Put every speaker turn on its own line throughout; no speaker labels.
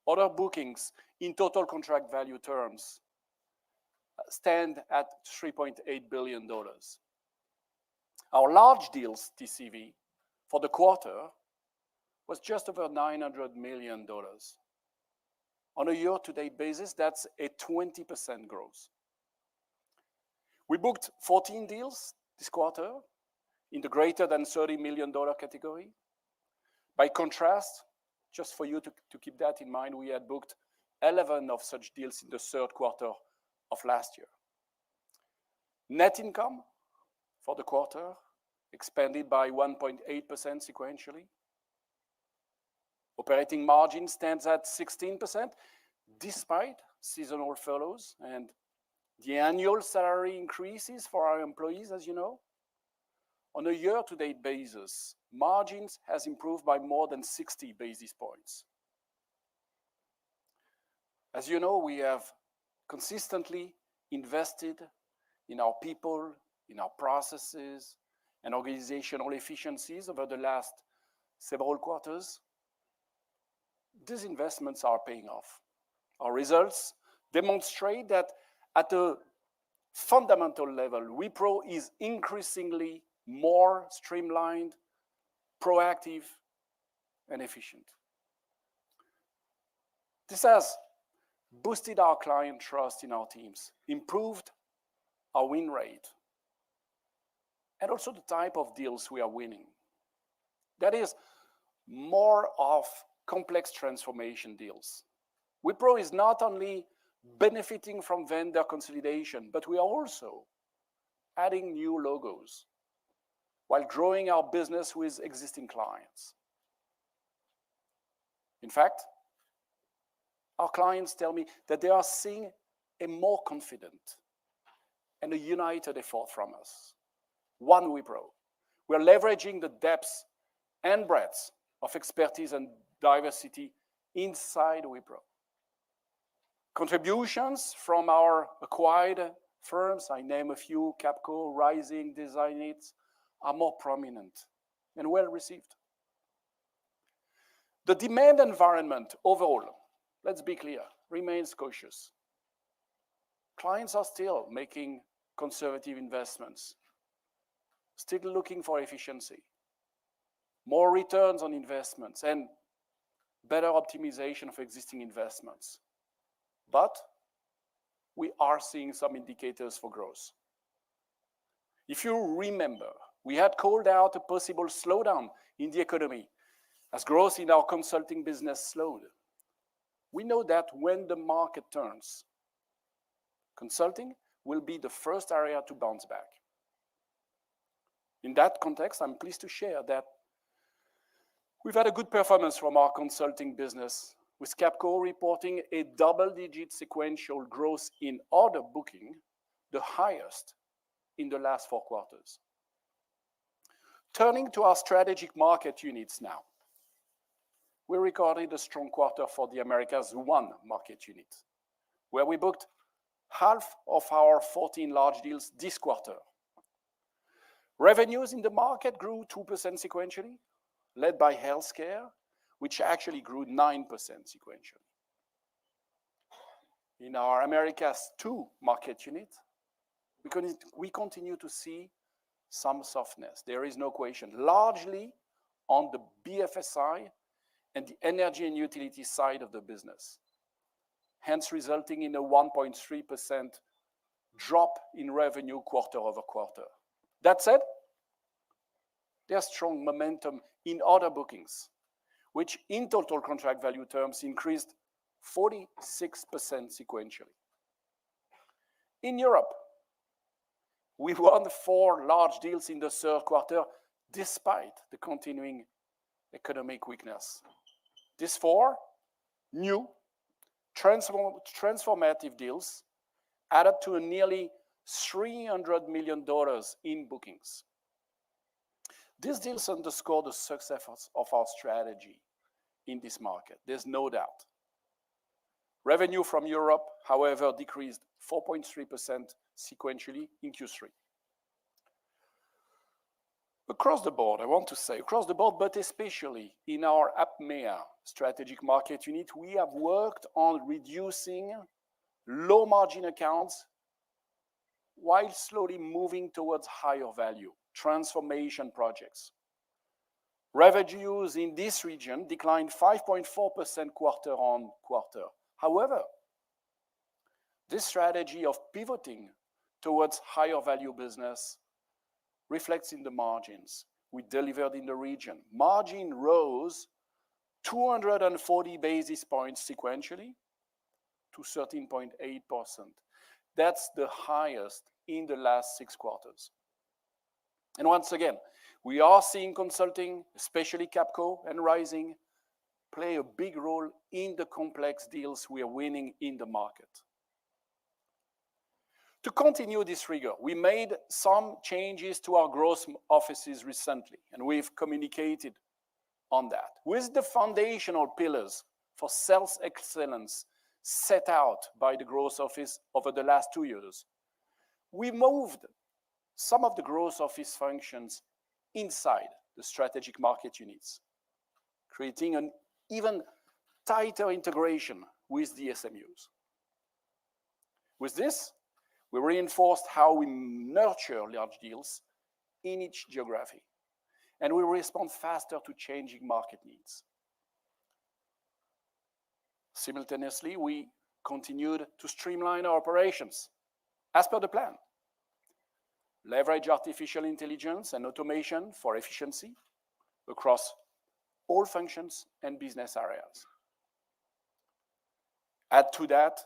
Order bookings in total contract value terms stand at $3.8 billion. Our large deals TCV for the quarter was just over $900 million. On a year-to-date basis, that's a 20% growth. We booked 14 deals this quarter in the greater than $30 million category. By contrast, just for you to keep that in mind, we had booked 11 of such deals in the third quarter of last year. Net income for the quarter expanded by 1.8% sequentially. Operating margin stands at 16%, despite seasonal furloughs and the annual salary increases for our employees, as you know. On a year-to-date basis, margins has improved by more than 60 basis points. As you know, we have consistently invested in our people, in our processes, and organizational efficiencies over the last several quarters. These investments are paying off. Our results demonstrate that at a fundamental level, Wipro is increasingly more streamlined, proactive, and efficient. This has boosted our client trust in our teams, improved our win rate, and also the type of deals we are winning. That is more of complex transformation deals. Wipro is not only benefiting from vendor consolidation, but we are also adding new logos while growing our business with existing clients. In fact, our clients tell me that they are seeing a more confident and a united effort from us. One Wipro. We're leveraging the depth and breadth of expertise and diversity inside Wipro. Contributions from our acquired firms, I name a few, Capco, Rising, Designit, are more prominent and well received. The demand environment overall, let's be clear, remains cautious. Clients are still making conservative investments, still looking for efficiency, more returns on investments, and better optimization of existing investments. But we are seeing some indicators for growth. If you remember, we had called out a possible slowdown in the economy as growth in our consulting business slowed. We know that when the market turns, consulting will be the first area to bounce back. In that context, I'm pleased to share that we've had a good performance from our consulting business, with Capco reporting a double-digit sequential growth in order booking, the highest in the last 4 quarters. Turning to our strategic market units now. We recorded a strong quarter for the Americas 1 market unit, where we booked half of our 14 large deals this quarter. Revenues in the market grew 2% sequentially, led by healthcare, which actually grew 9% sequentially. In our Americas 2 market unit, we continue to see some softness. There is no question, largely on the BFSI and the energy and utility side of the business, hence resulting in a 1.3% drop in revenue quarter over quarter. That said, there's strong momentum in order bookings, which in total contract value terms increased 46% sequentially. In Europe, we won 4 large deals in the third quarter despite the continuing economic weakness. These 4 new transformative deals added to a nearly $300 million in bookings. These deals underscore the success of our strategy in this market. There's no doubt. Revenue from Europe, however, decreased 4.3% sequentially in Q3. Across the board, I want to say, across the board, but especially in our APMEA strategic market unit, we have worked on reducing low margin accounts while slowly moving towards higher value transformation projects. Revenues in this region declined 5.4% quarter on quarter. However, this strategy of pivoting towards higher value business reflects in the margins we delivered in the region. Margin rose 240 basis points sequentially to 13.8%. That's the highest in the last 6 quarters. And once again, we are seeing consulting, especially Capco and Rising, play a big role in the complex deals we are winning in the market. To continue this rigor, we made some changes to our growth offices recently, and we've communicated on that. With the foundational pillars for sales excellence set out by the growth office over the last 2 years, we moved some of the growth office functions inside the strategic market units, creating an even tighter integration with the SMUs. With this, we reinforced how we nurture large deals in each geography, and we respond faster to changing market needs. Simultaneously, we continued to streamline our operations as per the plan. Leverage artificial intelligence and automation for efficiency across all functions and business areas. Add to that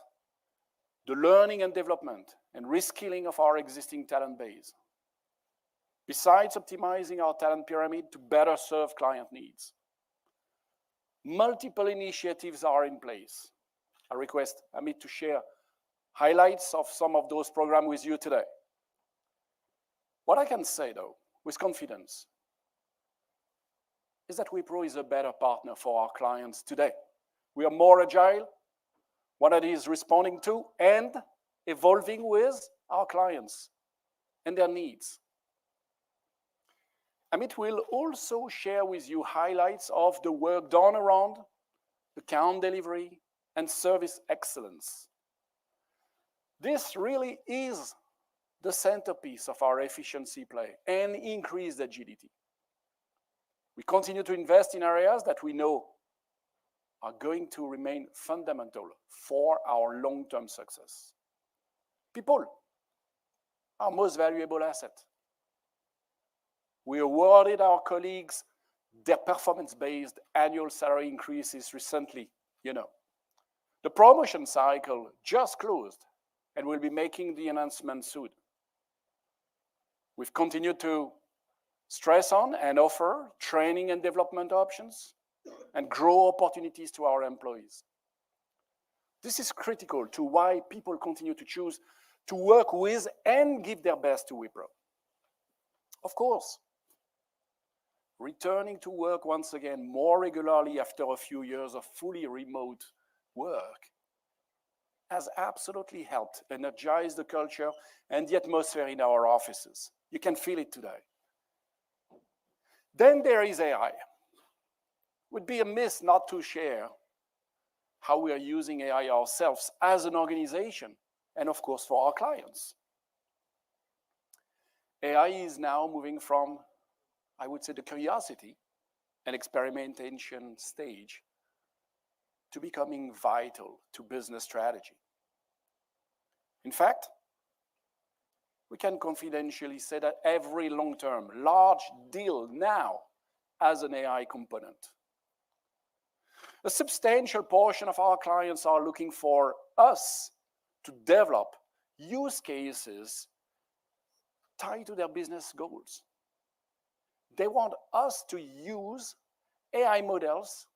the learning and development and reskilling of our existing talent base, besides optimizing our talent pyramid to better serve client needs. Multiple initiatives are in place. I request Amit to share highlights of some of those programs with you today. What I can say, though, with confidence, is that Wipro is a better partner for our clients today. We are more agile, one that is responding to and evolving with our clients and their needs. Amit will also share with you highlights of the work done around account delivery and service excellence. This really is the centerpiece of our efficiency play and increased agility. We continue to invest in areas that we know are going to remain fundamental for our long-term success. People, our most valuable asset. We awarded our colleagues their performance-based annual salary increases recently, The promotion cycle just closed, and we'll be making the announcement soon. We've continued to stress on and offer training and development options and grow opportunities to our employees. This is critical to why people continue to choose to work with and give their best to Wipro. Of course, returning to work once again more regularly after a few years of fully remote work has absolutely helped energize the culture and the atmosphere in our offices. You can feel it today. Then there is AI. It would be amiss not to share how we are using AI ourselves as an organization and, of course, for our clients. AI is now moving from, I would say, the curiosity and experimentation stage to becoming vital to business strategy. In fact, we can confidentially say that every long-term, large deal now has an AI component. A substantial portion of our clients are looking for us to develop use cases tied to their business goals. They want us to use AI models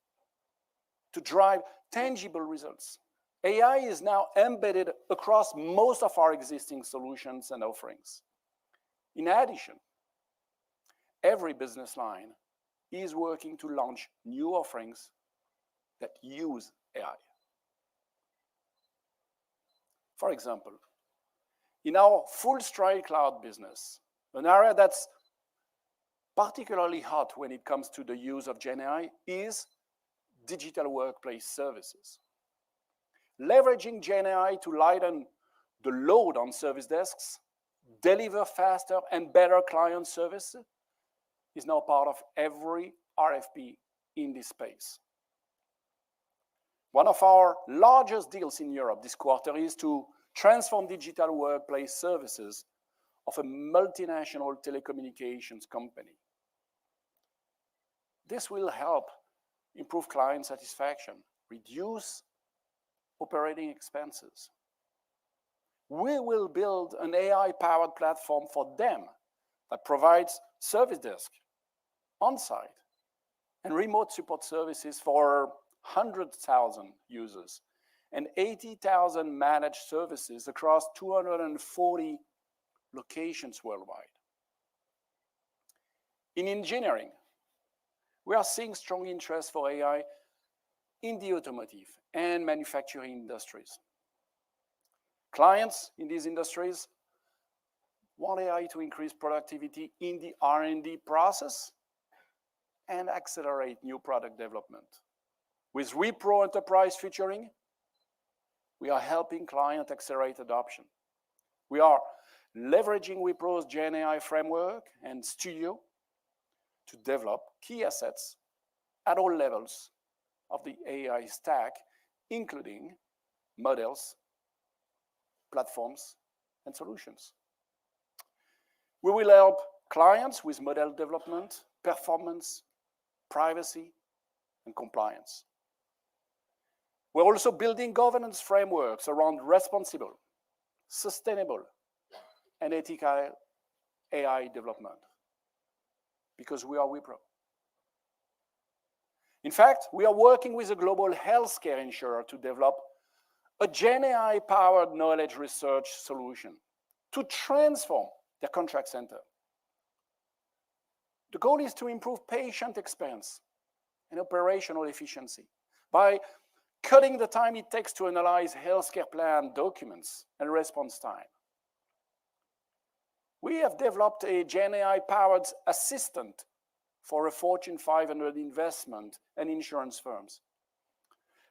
to drive tangible results. AI is now embedded across most of our existing solutions and offerings. In addition, every business line is working to launch new offerings that use AI. For example, in our full stride cloud business, an area that's particularly hot when it comes to the use of GenAI is digital workplace services. Leveraging GenAI to lighten the load on service desks, deliver faster and better client service is now part of every RFP in this space. One of our largest deals in Europe this quarter is to transform digital workplace services of a multinational telecommunications company. This will help improve client satisfaction, reduce operating expenses. We will build an AI-powered platform for them that provides service desk, on-site, and remote support services for 100,000 users and 80,000 managed services across 240 locations worldwide. In engineering, we are seeing strong interest for AI in the automotive and manufacturing industries. Clients in these industries want AI to increase productivity in the R&D process and accelerate new product development. With Wipro Enterprise featuring, we are helping clients accelerate adoption. We are leveraging Wipro's GenAI framework and studio to develop key assets at all levels of the AI stack, including models, platforms, and solutions. We will help clients with model development, performance, privacy, and compliance. We're also building governance frameworks around responsible, sustainable, and ethical AI development, because we are Wipro. In fact, we are working with a global healthcare insurer to develop a GenAI-powered knowledge research solution to transform their contact center. The goal is to improve patient expense and operational efficiency by cutting the time it takes to analyze healthcare plan documents and response time. We have developed a GenAI-powered assistant for a Fortune 500 investment and insurance firms.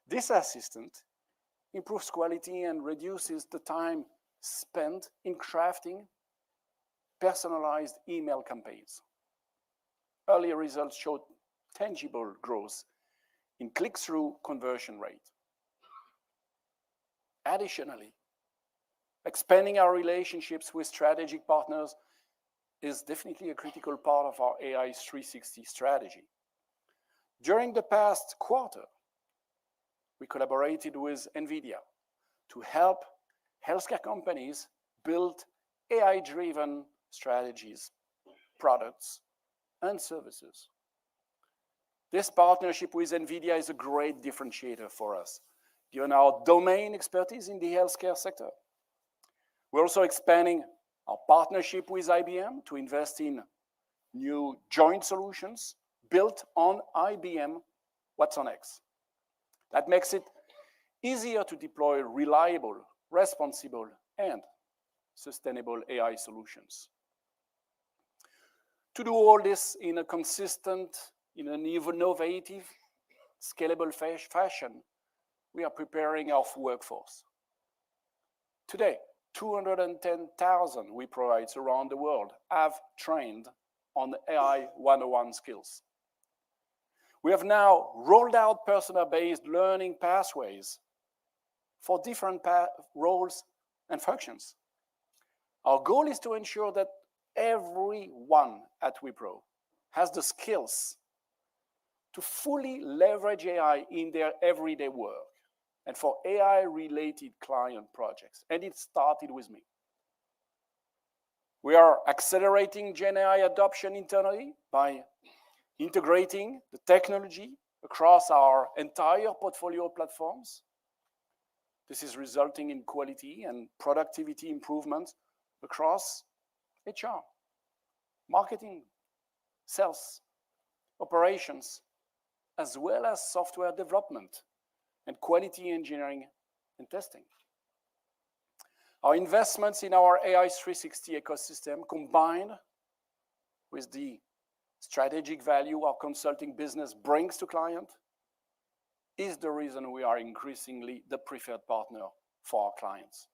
This assistant improves quality and reduces the time spent in crafting personalized email campaigns. Earlier results showed tangible growth in click-through conversion rate. Additionally, expanding our relationships with strategic partners is definitely a critical part of our AI 360 strategy. During the past quarter, we collaborated with NVIDIA to help healthcare companies build AI-driven strategies, products, and services. This partnership with NVIDIA is a great differentiator for us, given our domain expertise in the healthcare sector. We're also expanding our partnership with IBM to invest in new joint solutions built on IBM watsonx. That makes it easier to deploy reliable, responsible, and sustainable AI solutions. To do all this in a consistent, in an innovative, scalable fashion, we are preparing our workforce. Today, 210,000 Wiproites around the world have trained on AI 101 skills. We have now rolled out persona-based learning pathways for different roles and functions. Our goal is to ensure that everyone at Wipro has the skills to fully leverage AI in their everyday work and for AI-related client projects. And it started with me. We are accelerating GenAI adoption internally by integrating the technology across our entire portfolio of platforms. This is resulting in quality and productivity improvements across HR, marketing, sales, operations, as well as software development and quality engineering and testing. Our investments in our AI 360 ecosystem, combined with the strategic value our consulting business brings to client is the reason we are increasingly the preferred partner for our clients.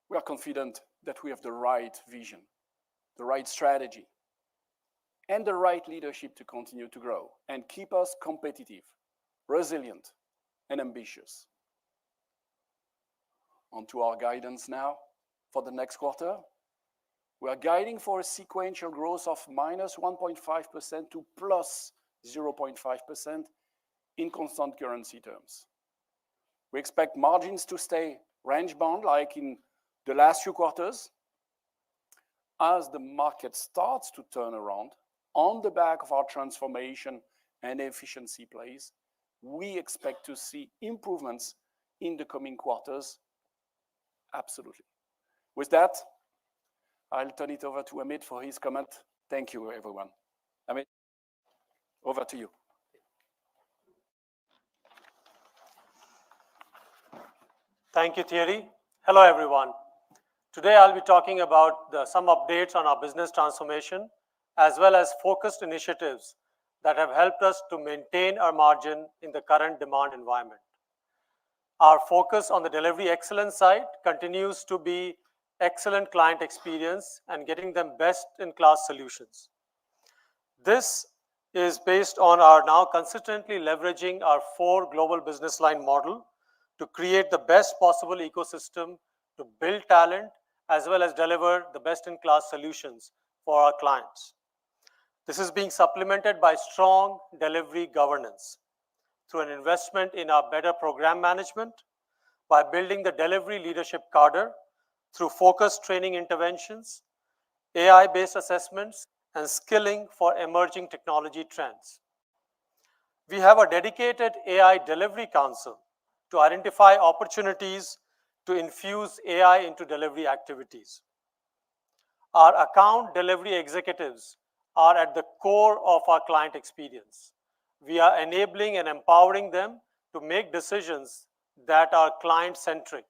We are confident that we have the right vision, the right strategy, and the right leadership to continue to grow and keep us competitive, resilient, and ambitious. On to our guidance now for the next quarter. We are guiding for a sequential growth of -1.5% to +0.5% in constant currency terms. We expect margins to stay range-bound like in the last few quarters. As the market starts to turn around on the back of our transformation and efficiency plays, we expect to see improvements in the coming quarters. Absolutely. With that, I'll turn it over to Amit for his comment. Thank you, everyone. Amit, over to you.
Thank you, Thierry. Hello, everyone. Today, I'll be talking about some updates on our business transformation, as well as focused initiatives that have helped us to maintain our margin in the current demand environment. Our focus on the delivery excellence side continues to be excellent client experience and getting them best-in-class solutions. This is based on our now consistently leveraging our 4 global business line model to create the best possible ecosystem to build talent as well as deliver the best-in-class solutions for our clients. This is being supplemented by strong delivery governance through an investment in our better program management, by building the delivery leadership cadre through focused training interventions, AI-based assessments, and skilling for emerging technology trends. We have a dedicated AI delivery council to identify opportunities to infuse AI into delivery activities. Our account delivery executives are at the core of our client experience. We are enabling and empowering them to make decisions that are client-centric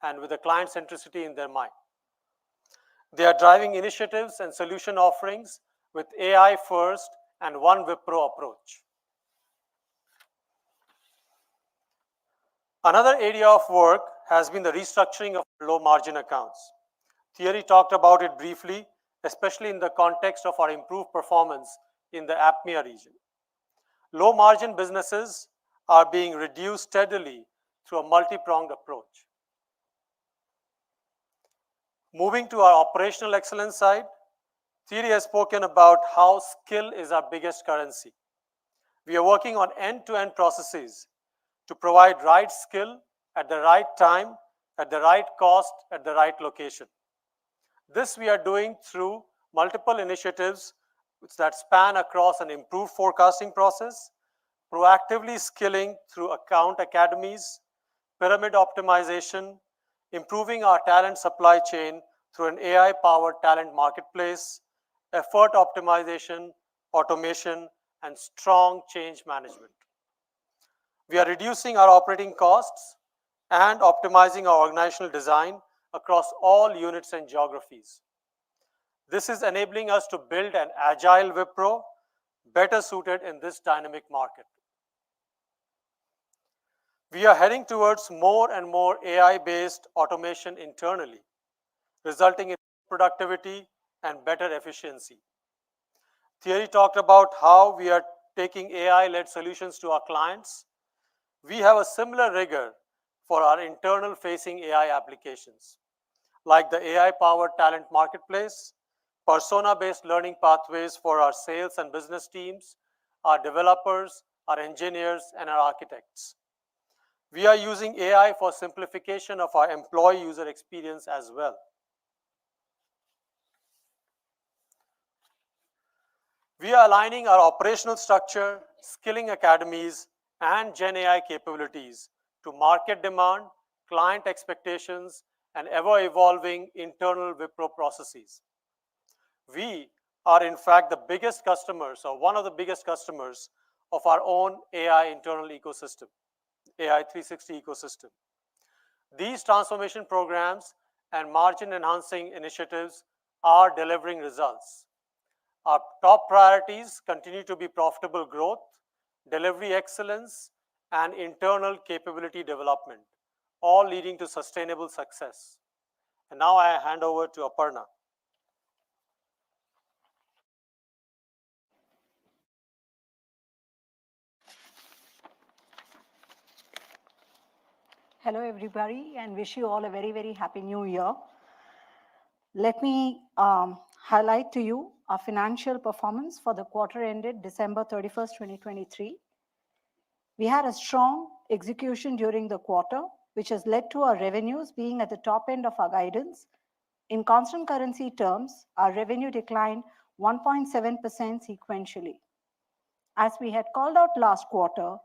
and with a client centricity in their mind. They are driving initiatives and solution offerings with AI first and one Wipro approach. Another area of work has been the restructuring of low margin accounts. Thierry talked about it briefly, especially in the context of our improved performance in the APMEA region. Low margin businesses are being reduced steadily through a multi-pronged approach. Moving to our operational excellence side, Thierry has spoken about how skill is our biggest currency. We are working on end-to-end processes to provide right skill at the right time, at the right cost, at the right location. This we are doing through multiple initiatives that span across an improved forecasting process, proactively skilling through account academies, pyramid optimization, improving our talent supply chain through an AI-powered talent marketplace, effort optimization, automation, and strong change management. We are reducing our operating costs and optimizing our organizational design across all units and geographies. This is enabling us to build an agile Wipro better suited in this dynamic market. We are heading towards more and more AI-based automation internally, resulting in productivity and better efficiency. Thierry talked about how we are taking AI-led solutions to our clients. We have a similar rigor for our internal facing AI applications, like the AI-powered talent marketplace, persona-based learning pathways for our sales and business teams, our developers, our engineers, and our architects. We are using AI for simplification of our employee user experience as well. We are aligning our operational structure, skilling academies, and Gen AI capabilities to market demand, client expectations, and ever-evolving internal Wipro processes. We are, in fact, the biggest customers, or one of the biggest customers, of our own AI internal ecosystem, AI 360 ecosystem. These transformation programs and margin-enhancing initiatives are delivering results. Our top priorities continue to be profitable growth, delivery excellence, and internal capability development, all leading to sustainable success. And now I hand over to Aparna.
Hello, everybody, and wish you all a very, very happy new year. Let me highlight to you our financial performance for the quarter ended December 31st, 2023. We had a strong execution during the quarter, which has led to our revenues being at the top end of our guidance. In constant currency terms, our revenue declined 1.7% sequentially. As we had called out last quarter,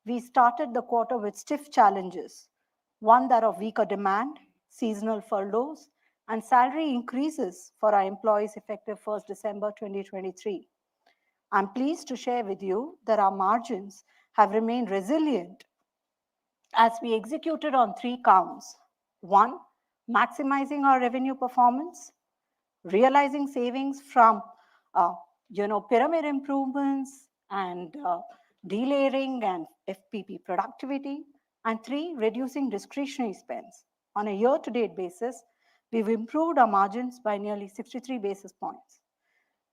we started the quarter with stiff challenges. One, that of weaker demand, seasonal furloughs, and salary increases for our employees effective 1st December 2023. I'm pleased to share with you that our margins have remained resilient as we executed on 3 counts. 1, maximizing our revenue performance, realizing savings from pyramid improvements and delayering and FPP productivity, and 3, reducing discretionary spends. On a year-to-date basis, we've improved our margins by nearly 63 basis points.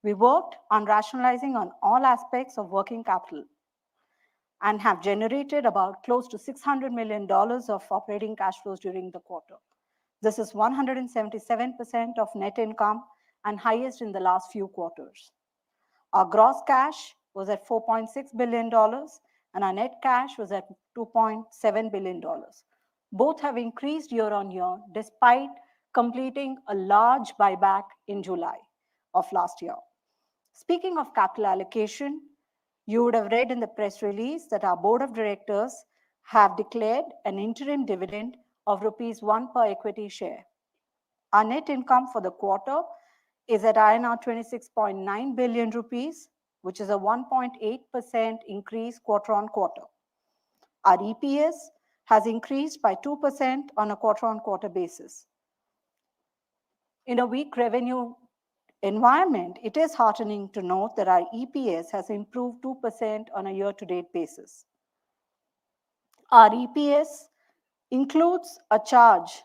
We worked on rationalizing on all aspects of working capital and have generated about close to $600 million of operating cash flows during the quarter. This is 177% of net income and highest in the last few quarters. Our gross cash was at $4.6 billion and our net cash was at $2.7 billion. Both have increased year on year despite completing a large buyback in July of last year. Speaking of capital allocation, you would have read in the press release that our board of directors have declared an interim dividend of rupees 1 per equity share. Our net income for the quarter is at INR 26.9 billion rupees, which is a 1.8% increase quarter on quarter. Our EPS has increased by 2% on a quarter on quarter basis. In a weak revenue environment, it is heartening to note that our EPS has improved 2% on a year-to-date basis. Our EPS includes a charge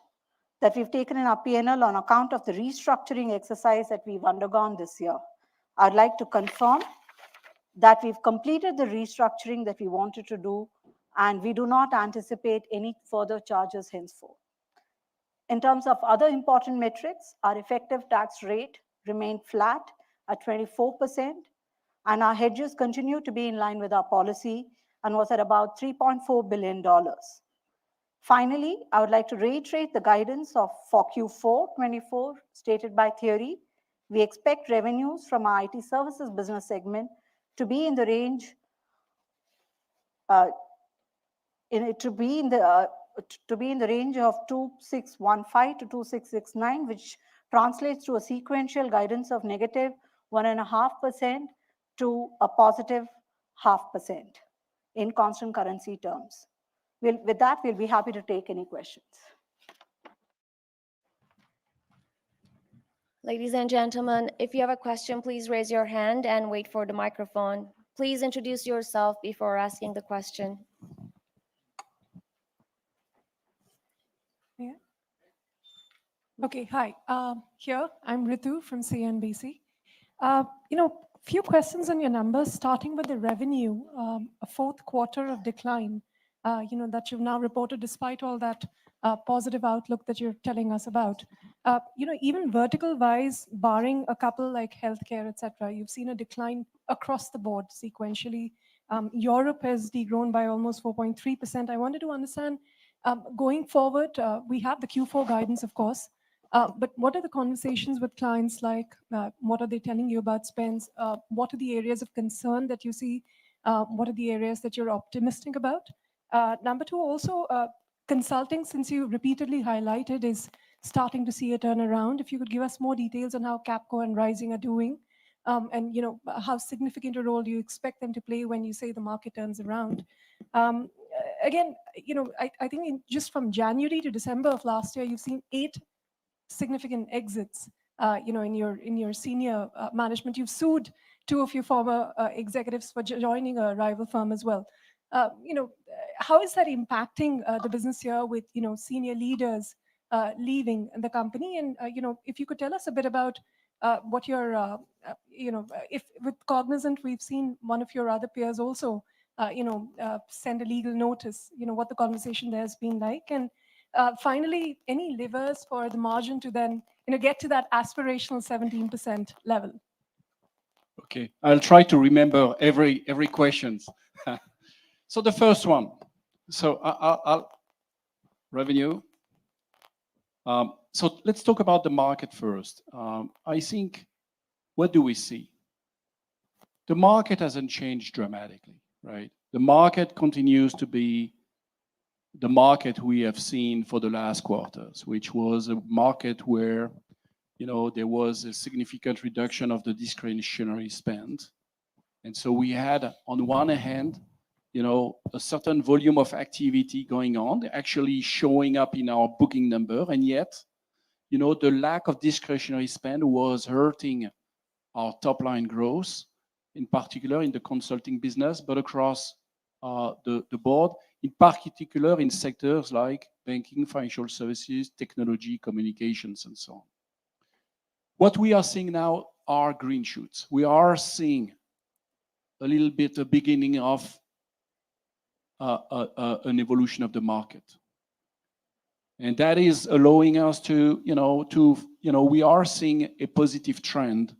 that we've taken in our P&L on account of the restructuring exercise that we've undergone this year. I'd like to confirm that we've completed the restructuring that we wanted to do, and we do not anticipate any further charges henceforth. In terms of other important metrics, our effective tax rate remained flat at 24%, and our hedges continue to be in line with our policy and was at about $3.4 billion. Finally, I would like to reiterate the guidance for Q4 24 stated by Thierry. We expect revenues from our IT services business segment to be in the range of 2615 to 2669, which translates to a sequential guidance of negative 1.5% to a positive 0.5% in constant currency terms. With that, we'll be happy to take any questions.
Ladies and gentlemen, if you have a question, please raise your hand and wait for the microphone. Please introduce yourself before asking the question.
Yeah. Okay, hi. Here, I'm Ritu from CNBC. Few questions on your numbers, starting with the revenue, a 4th quarter of decline, that you've now reported despite all that positive outlook that you're telling us about. Even vertical-wise, barring a couple like healthcare, etc., you've seen a decline across the board sequentially. Europe has degrown by almost 4.3%. I wanted to understand, going forward, we have the Q4 guidance, of course, but what are the conversations with clients like? What are they telling you about spends? What are the areas of concern that you see? What are the areas that you're optimistic about? Number 2, also, consulting, since you repeatedly highlighted, is starting to see a turnaround. If you could give us more details on how Capco and Rising are doing, and how significant a role do you expect them to play when you say the market turns around? Again, I think just from January to December of last year, you've seen 8 significant exits. in your senior management. You've sued two of your former executives for joining a rival firm as well. How is that impacting the business here with senior leaders leaving the company? And if you could tell us a bit about what your if with Cognizant, we've seen one of your other peers also send a legal notice. What the conversation there has been like, and finally, any levers for the margin to then get to that aspirational 17% level?
Okay, I'll try to remember every questions. So the first one, so I'll revenue. So let's talk about the market first. I think, what do we see? The market hasn't changed dramatically, right? The market continues to be the market we have seen for the last quarters, which was a market where there was a significant reduction of the discretionary spend. And so we had, on one hand, a certain volume of activity going on, actually showing up in our booking number. And yet, the lack of discretionary spend was hurting our top line growth, in particular in the consulting business, but across the board, in particular in sectors like banking, financial services, technology, communications, and so on. What we are seeing now are green shoots. We are seeing a little bit the beginning of an evolution of the market. And that is allowing us to, we are seeing a positive trend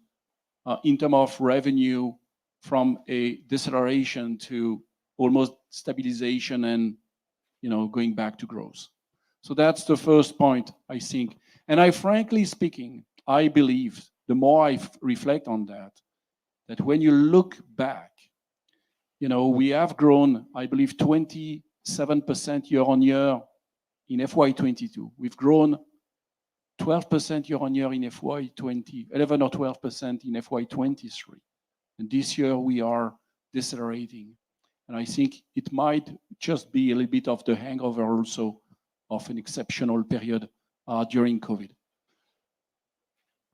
in terms of revenue from a deceleration to almost stabilization and, going back to growth. So that's the first point, I think. And frankly speaking, I believe the more I reflect on that when you look back, we have grown, I believe, 27% year on year in FY22. We've grown 12% year on year in FY20, 11 or 12% in FY23. And this year we are decelerating. And I think it might just be a little bit of the hangover also of an exceptional period during COVID.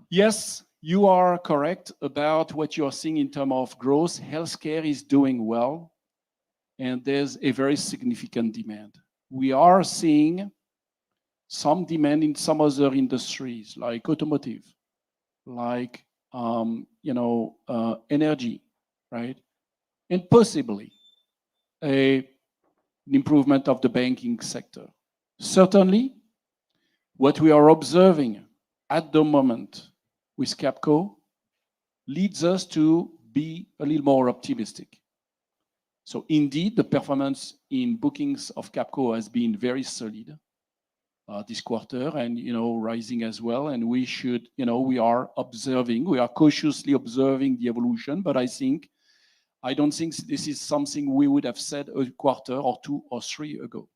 Yes, you are correct about what you are seeing in terms of growth. Healthcare is doing well, and there's a very significant demand. We are seeing some demand in some other industries like automotive, like energy, right? And possibly an improvement of the banking sector. Certainly, what we are observing at the moment with Capco leads us to be a little more optimistic. So indeed, the performance in bookings of Capco has been very solid this quarter and, rising as well. And we should, we are cautiously observing the evolution, but I don't think this is something we would have said a quarter or 2 or 3 ago.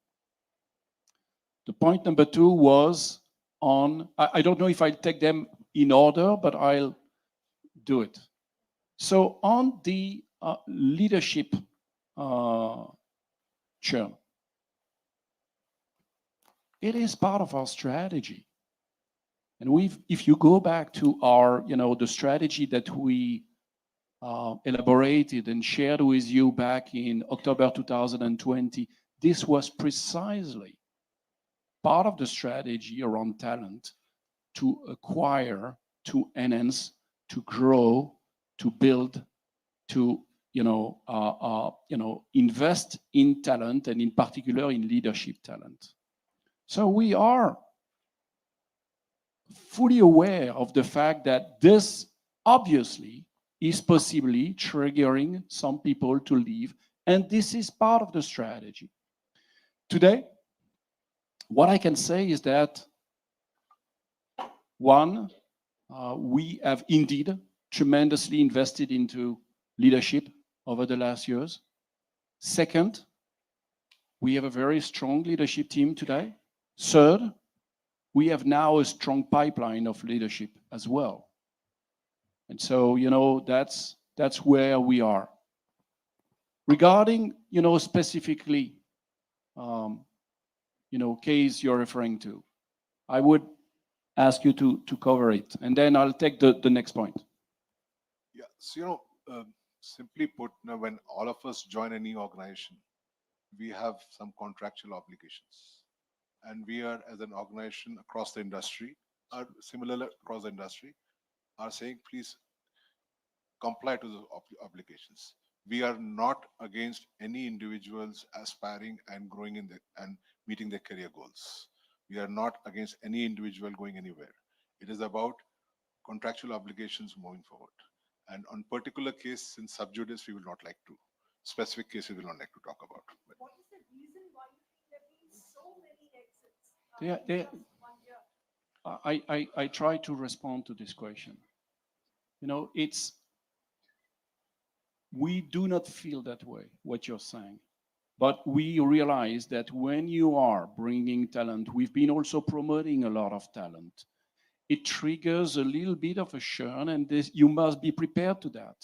The point number 2 was on, I don't know if I'll take them in order, but I'll do it. So on the leadership churn, it is part of our strategy. And if you go back to our, the strategy that we elaborated and shared with you back in October 2020, this was precisely part of the strategy around talent to acquire, to enhance, to grow, to build, to invest in talent, and in particular in leadership talent. So we are fully aware of the fact that this obviously is possibly triggering some people to leave, and this is part of the strategy. Today, what I can say is that, one, we have indeed tremendously invested into leadership over the last years. Second, we have a very strong leadership team today. Third, we have now a strong pipeline of leadership as well. And so, that's where we are. Regarding, specifically, case you're referring to, I would ask you to cover it, and then I'll take the next point.
Yeah, so simply put, when all of us join any organization, we have some contractual obligations, and we are, as an organization across the industry, are similar across the industry, are saying please comply to the obligations. We are not against any individuals aspiring and growing and meeting their career goals. We are not against any individual going anywhere. It is about contractual obligations moving forward. And on particular case, since sub judice, we will not like to. Specific cases we will not like to talk about.
What is the reason why you think there have been so many exits? Just 1 year.
I try to respond to this question. We do not feel that way, what you're saying. But we realize that when you are bringing talent, we've been also promoting a lot of talent. It triggers a little bit of a churn, and you must be prepared to that.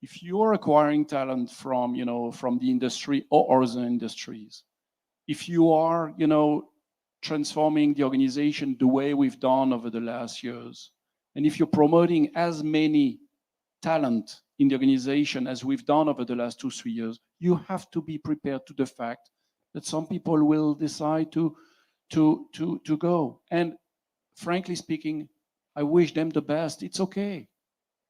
If you're acquiring talent from the industry or other industries, if you are, transforming the organization the way we've done over the last years, and if you're promoting as many talent in the organization as we've done over the last 2-3 years, you have to be prepared to the fact that some people will decide to go. And frankly speaking, I wish them the best. It's okay.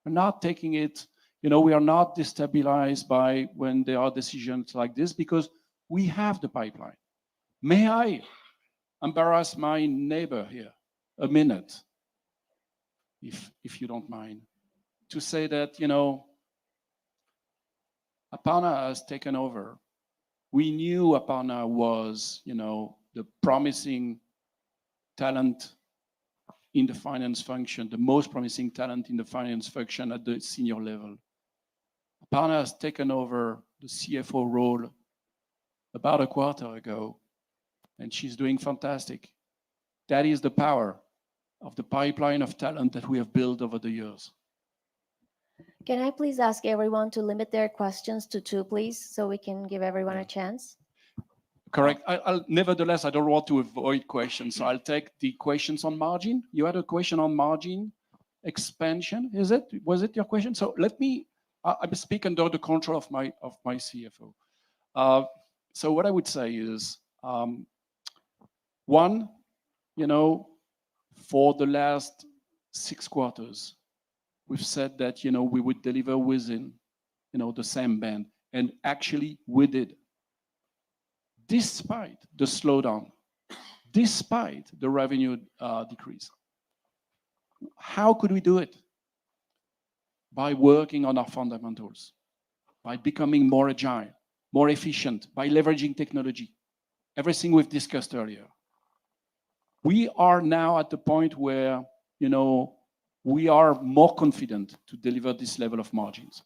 We're not taking it, we are not destabilized by when there are decisions like this, because we have the pipeline. May I embarrass my neighbor here a minute, if you don't mind, to say that, Aparna has taken over. We knew Aparna was, the promising talent in the finance function, the most promising talent in the finance function at the senior level. Aparna has taken over the CFO role about a quarter ago, and she's doing fantastic. That is the power of the pipeline of talent that we have built over the years.
Can I please ask everyone to limit their questions to 2, please, so we can give everyone a chance?
Correct. Nevertheless, I don't want to avoid questions, so I'll take the questions on margin. You had a question on margin expansion, is it? Was it your question? So let me, I speak under the control of my CFO. So what I would say is, one, for the last 6 quarters, we've said that, we would deliver within, the same band. And actually we did. Despite the slowdown, despite the revenue decrease. How could we do it? By working on our fundamentals, by becoming more agile, more efficient, by leveraging technology, everything we've discussed earlier. We are now at the point where, we are more confident to deliver this level of margins.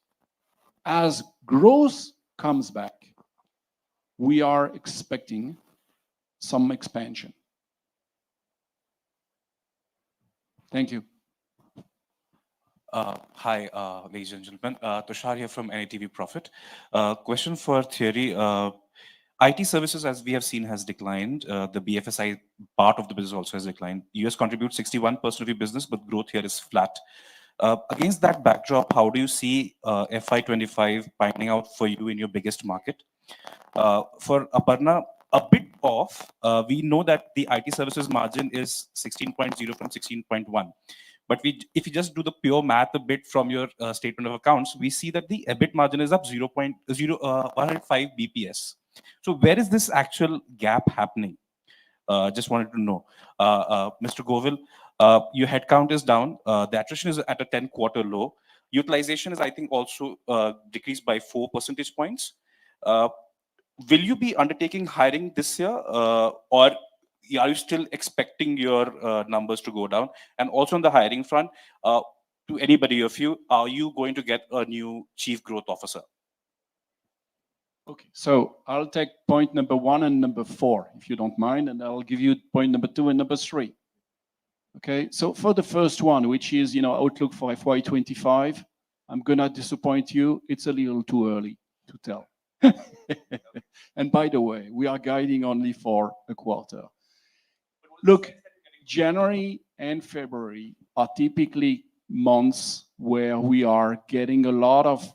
As growth comes back, we are expecting some expansion. Thank you.
Hi, ladies and gentlemen. Tushar here from NATV Profit. Question for Thierry. IT services, as we have seen, has declined. The BFSI part of the business also has declined. US contributes 61% of your business, but growth here is flat. Against that backdrop, how do you see FY25 panning out for you in your biggest market? For Aparna, a bit off. We know that the IT services margin is 16.0 from 16.1. But if you just do the pure math a bit from your statement of accounts, we see that the EBIT margin is up 105 BPS. So where is this actual gap happening? Just wanted to know. Mr. Govil, your headcount is down. The attrition is at a 10-quarter low. Utilization is, I think, also decreased by 4 percentage points. Will you be undertaking hiring this year, or are you still expecting your numbers to go down? And also on the hiring front, to anybody of you, are you going to get a new chief growth officer?
Okay, so I'll take point number 1 and number 4, if you don't mind, and I'll give you point number 2 and number 3. Okay, so for the first one, which is, outlook for FY25, I'm gonna disappoint you. It's a little too early to tell. And by the way, we are guiding only for a quarter. Look, January and February are typically months where we are getting a lot of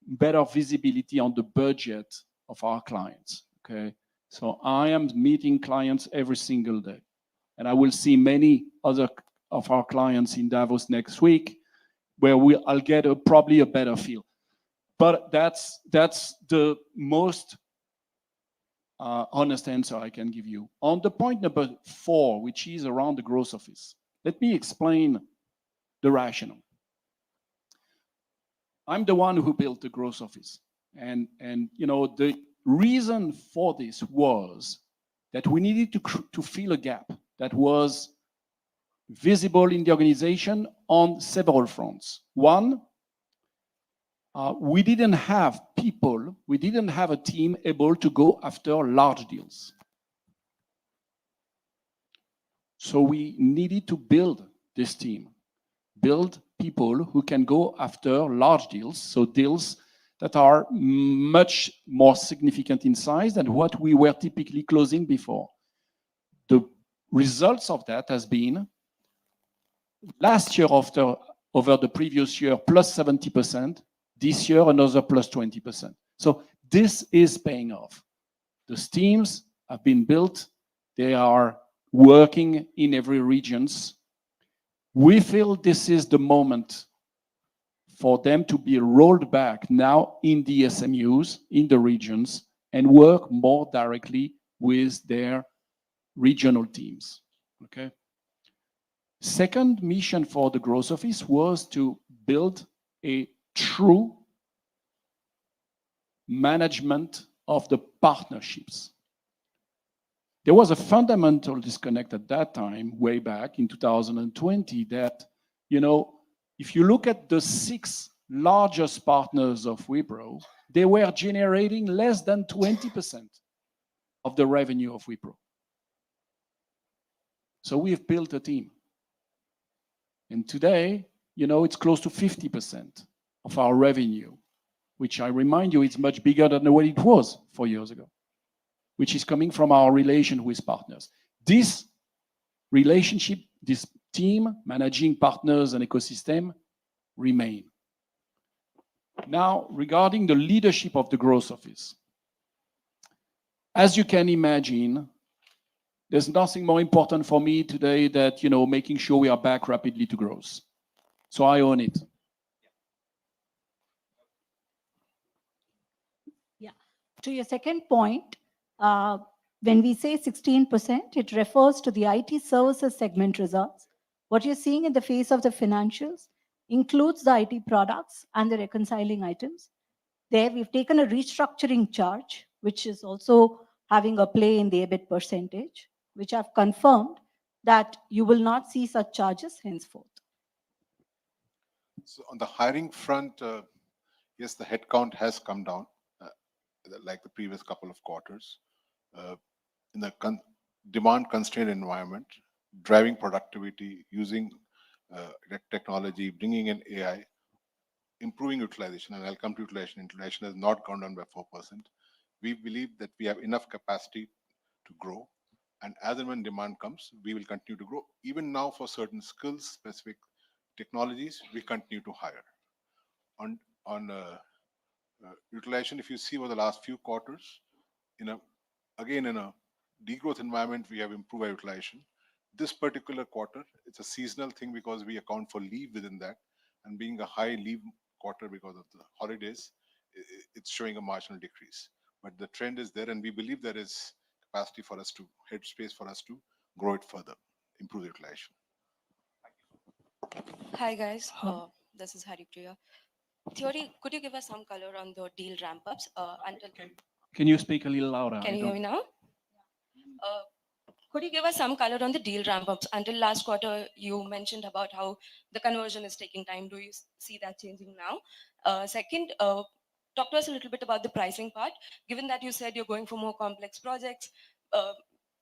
better visibility on the budget of our clients, okay? So I am meeting clients every single day, and I will see many other of our clients in Davos next week, where I'll get probably a better feel. But that's the most honest answer I can give you. On the point number 4, which is around the growth office, let me explain the rationale. I'm the one who built the growth office. And you know, the reason for this was that we needed to fill a gap that was visible in the organization on several fronts. One, we didn't have people, we didn't have a team able to go after large deals. So we needed to build this team, build people who can go after large deals, so deals that are much more significant in size than what we were typically closing before. The results of that has been last year over the previous year, plus 70%, this year another plus 20%. So this is paying off. The teams have been built, they are working in every regions. We feel this is the moment for them to be rolled back now in the SMUs, in the regions, and work more directly with their regional teams, okay? Second mission for the growth office was to build a true management of the partnerships. There was a fundamental disconnect at that time, way back in 2020, that, you know, if you look at the 6 largest partners of Wipro, they were generating less than 20% of the revenue of Wipro. So we've built a team. And today, you know, it's close to 50% of our revenue, which I remind you, is much bigger than what it was 4 years ago, which is coming from our relation with partners. This relationship, this team managing partners and ecosystem remain. Now, regarding the leadership of the growth office, as you can imagine, there's nothing more important for me today than, you know, making sure we are back rapidly to growth. So I own it.
Yeah. To your second point, when we say 16%, it refers to the IT services segment results. What you're seeing in the face of the financials includes the IT products and the reconciling items. There, we've taken a restructuring charge, which is also having a play in the EBIT percentage, which I've confirmed that you will not see such charges henceforth.
So on the hiring front, yes, the headcount has come down, like the previous couple of quarters. In the demand constrained environment, driving productivity, using technology, bringing in AI, improving utilization, and I'll come to utilization. Utilization has not gone down by 4%. We believe that we have enough capacity to grow, and as and when demand comes, we will continue to grow. Even now, for certain skills, specific technologies, we continue to hire. On utilization, if you see over the last few quarters, again in a degrowth environment, we have improved our utilization. This particular quarter, it's a seasonal thing because we account for leave within that, and being a high leave quarter because of the holidays, it's showing a marginal decrease. But the trend is there, and we believe there is capacity for us to, head space for us to grow it further, improve the utilization.
Hi guys, this is Haripriya. Theory, could you give us some color on the deal ramp-ups until?
Can you speak a little louder?
Can you hear me now? Could you give us some color on the deal ramp-ups? Until last quarter, you mentioned about how the conversion is taking time. Do you see that changing now? Second, talk to us a little bit about the pricing part. Given that you said you're going for more complex projects,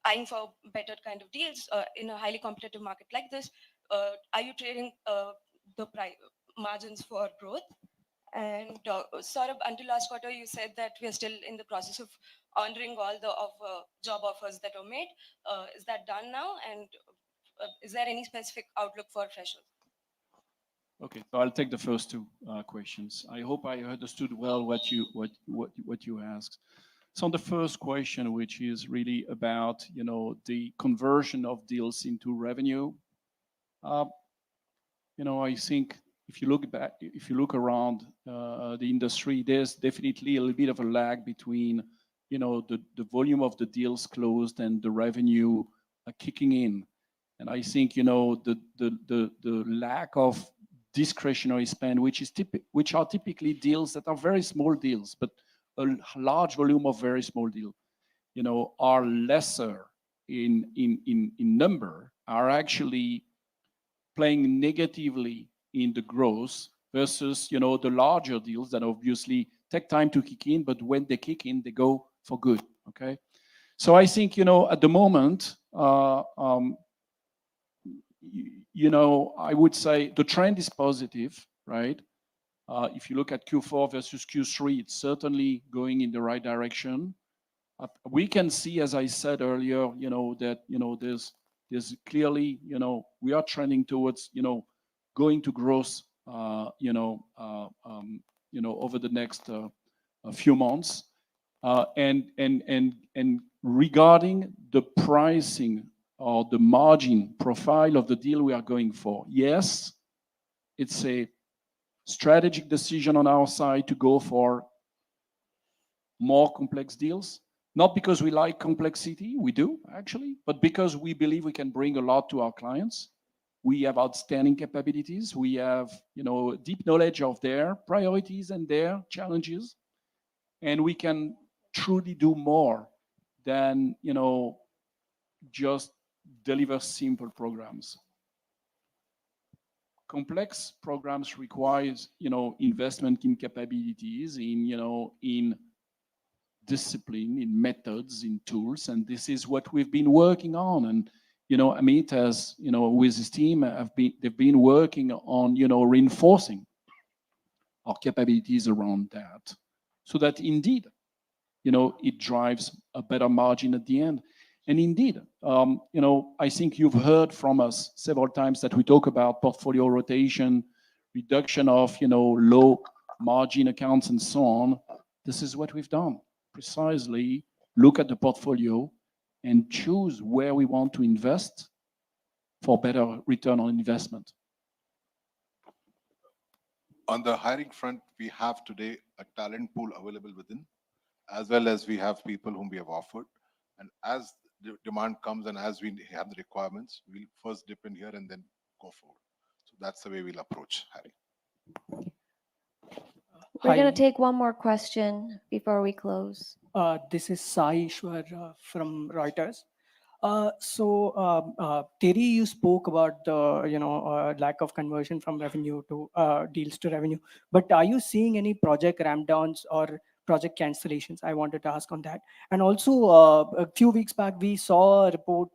eyeing for better kind of deals in a highly competitive market like this, are you trading the margins for growth? And sort of until last quarter, you said that we are still in the process of honoring all the job offers that were made. Is that done now? And is there any specific outlook for freshers?
Okay, so I'll take the first two questions. I hope I understood well what you asked. So on the first question, which is really about the conversion of deals into revenue, I think if you look around the industry, there's definitely a little bit of a lag between the volume of the deals closed and the revenue kicking in. And I think the lack of discretionary spend, which are typically deals that are very small deals, but a large volume of very small deals, are lesser in number, are actually playing negatively in the growth versus the larger deals that obviously take time to kick in, but when they kick in, they go for good. Okay, so I think at the moment, I would say the trend is positive, right? If you look at Q4 versus Q3, it's certainly going in the right direction. We can see, as I said earlier, that there's clearly we are trending towards going to growth over the next few months, and regarding the pricing or the margin profile of the deal we are going for, yes, it's a strategic decision on our side to go for more complex deals. Not because we like complexity, we do actually, but because we believe we can bring a lot to our clients. We have outstanding capabilities. We have, deep knowledge of their priorities and their challenges, and we can truly do more than, just deliver simple programs. Complex programs requires, investment in capabilities, in discipline, in methods, in tools, and this is what we've been working on. And Amit has, with his team, they've been working on, reinforcing our capabilities around that, so that indeed, it drives a better margin at the end. And indeed, I think you've heard from us several times that we talk about portfolio rotation, reduction of, low margin accounts, and so on. This is what we've done. Precisely look at the portfolio and choose where we want to invest for better return on investment.
On the hiring front, we have today a talent pool available within, as well as we have people whom we have offered. And as the demand comes and as we have the requirements, we'll first dip in here and then go forward. So that's the way we'll approach hiring.
We're going to take one more question before we close.
This is Sai Ishwar from Reuters. Terry, you spoke about the lack of conversion from revenue to deals to revenue. But are you seeing any project ramp downs or project cancellations? I wanted to ask on that. And also, a few weeks back, we saw a report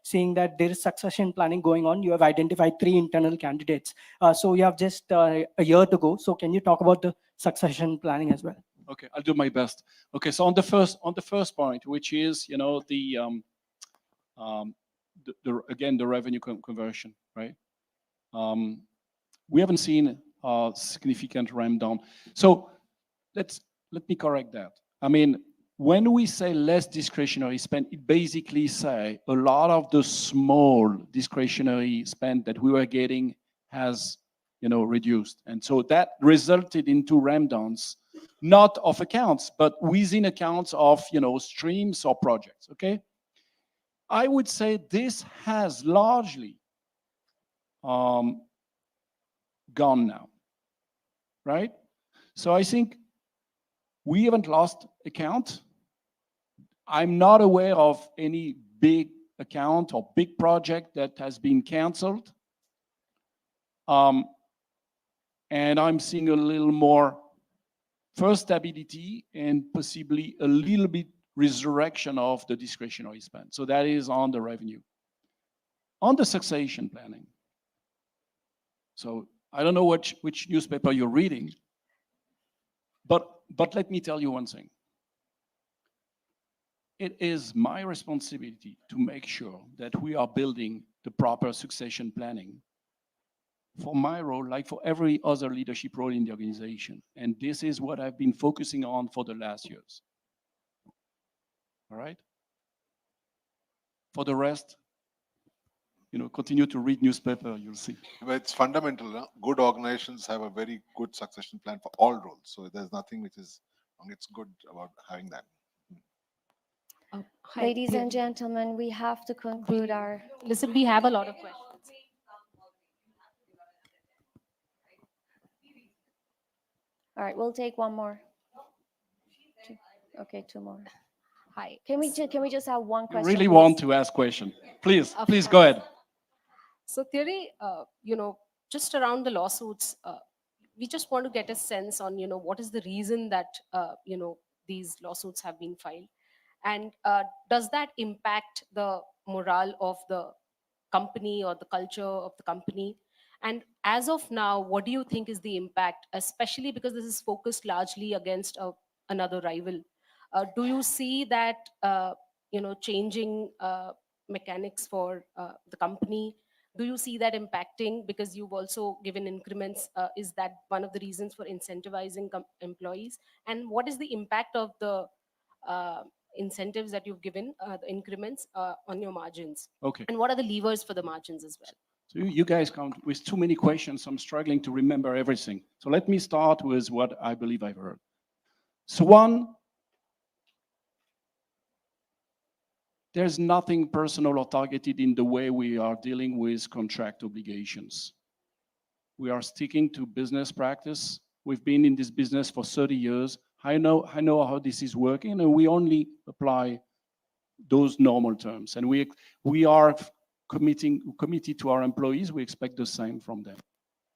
saying that there is succession planning going on. You have identified 3 internal candidates. So you have just a year to go. So can you talk about the succession planning as well?
Okay, I'll do my best. Okay, so on the first point, which is the revenue conversion, right? We haven't seen a significant ramp down. So let me correct that. I mean, when we say less discretionary spend, it basically say a lot of the small discretionary spend that we were getting has reduced, and so that resulted into ramp downs, not of accounts, but within accounts of streams or projects. Okay, I would say this has largely gone now, right? So I think we haven't lost account. I'm not aware of any big account or big project that has been canceled. And I'm seeing a little more first stability and possibly a little bit resurrection of the discretionary spend. So that is on the revenue. On the succession planning. So I don't know which newspaper you're reading, but let me tell you one thing. it is my responsibility to make sure that we are building the proper succession planning for my role, like for every other leadership role in the organization. And this is what I've been focusing on for the last years. All right? For the rest, continue to read newspaper, you'll see.
But it's fundamental. No? Good organizations have a very good succession plan for all roles. So there's nothing which is wrong. It's good about having that.
Hi, ladies and gentlemen, we have to conclude our...
Listen, we have a lot of questions.
All right, we'll take one more. Okay, two more.
Hi.
Can we just have one
You
question?
really
please?
want to ask question. Please
Of
go
course.
ahead.
So Thierry, just around the lawsuits, we just want to get a sense on, what is the reason that, these lawsuits have been filed? And does that impact the morale of the company or the culture of the company? And as of now, what do you think is the impact, especially because this is focused largely against another rival? Do you see that, changing mechanics for the company? Do you see that impacting because you've also given increments? Is that one of the reasons for incentivizing employees? And what is the impact of the incentives that you've given, the increments on your margins?
Okay.
And what are the levers for the margins as well?
So you guys come with too many questions. I'm struggling to remember everything. So let me start with what I believe I've heard. So one, there's nothing personal or targeted in the way we are dealing with contract obligations. We are sticking to business practice. We've been in this business for 30 years. I know how this is working, and we only apply those normal terms. And we are committed to our employees. We expect the same from them.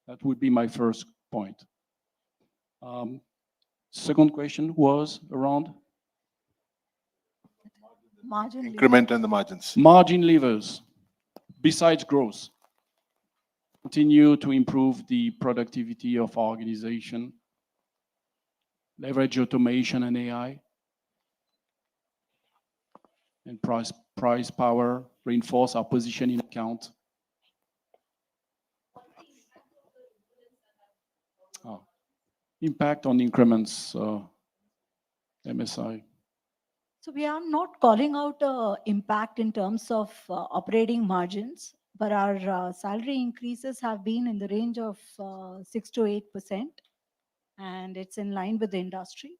That would be my first point. Second question was around
Margin
Increment and the margins.
margin levers. Besides growth, continue to improve the productivity of our organization, leverage automation and AI, and price power, reinforce our position in account. Impact on increments, MSI.
So we are not calling out impact in terms of operating margins, but our salary increases have been in the range of 6 to 8%, and it's in line with the industry.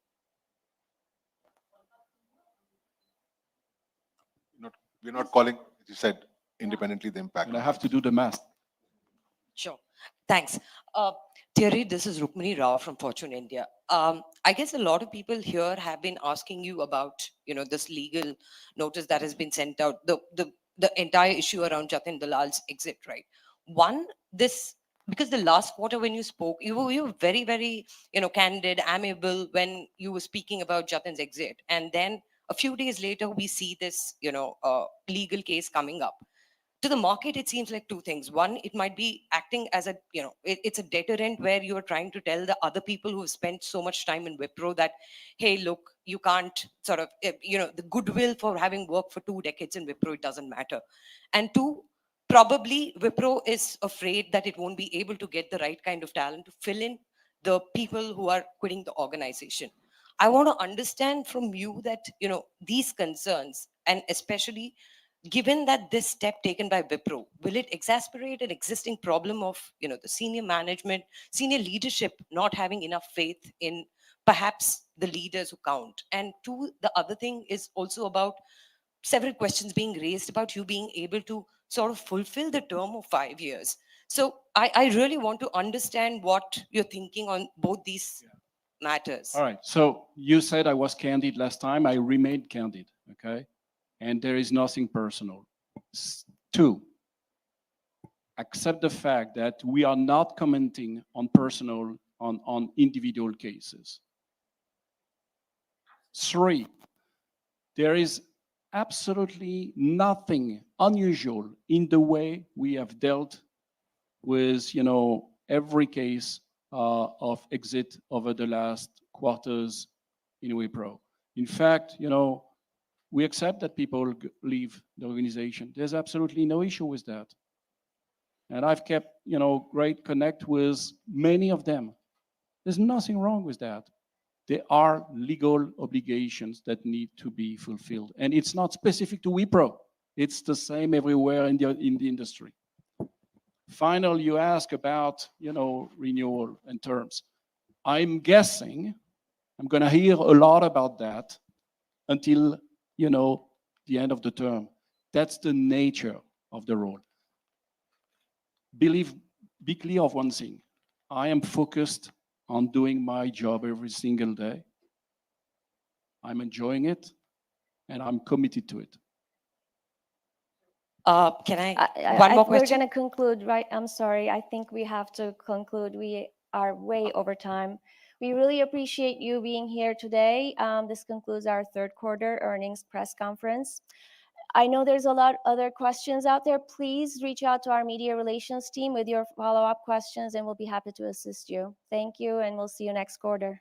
We're not calling, as you said, independently the impact.
And I have to do the math.
Sure. Thanks. Thierry, this is Rukmini Rao from Fortune India. I guess a lot of people here have been asking you about, this legal notice that has been sent out, the entire issue around Jatin Dalal's exit, right? One, because the last quarter when you spoke, you were very, very, candid, amiable when you were speaking about Jatin's exit. And then a few days later, we see this, legal case coming up. To the market, it seems like two things. One, it might be acting as a, it's a deterrent where you are trying to tell the other people who have spent so much time in Wipro that, hey, look, you can't sort of, the goodwill for having worked for 2 decades in Wipro, it doesn't matter. And two, probably Wipro is afraid that it won't be able to get the right kind of talent to fill in the people who are quitting the organization. I want to understand from you that, these concerns, and especially given that this step taken by Wipro, will it exacerbate an existing problem of, the senior management, senior leadership not having enough faith in perhaps the leaders who count? And two, the other thing is also about several questions being raised about you being able to sort of fulfill the term of 5 years. So I really want to understand what you're thinking on both these matters.
All right. So you said I was candid last time. I remained candid. Okay. And there is nothing personal. Two, accept the fact that we are not commenting on personal, on individual cases. Three, there is absolutely nothing unusual in the way we have dealt with, every case of exit over the last quarters in Wipro. In fact, We accept that people leave the organization. There's absolutely no issue with that. And I've kept, great connect with many of them. There's nothing wrong with that. There are legal obligations that need to be fulfilled. And it's not specific to Wipro. It's the same everywhere in the industry. Finally, you ask about, renewal and terms. I'm guessing I'm going to hear a lot about that until, the end of the term. That's the nature of the role. Be clear of one thing. I am focused on doing my job every single day. I'm enjoying it, and I'm committed to it.
Can I, one more
We're
question?
going to conclude, right? I'm sorry. I think we have to conclude. We are way over time. We really appreciate you being here today. This concludes our third quarter earnings press conference. I know there's a lot other questions out there. Please reach out to our media relations team with your follow-up questions, and we'll be happy to assist you. Thank you, and we'll see you next quarter.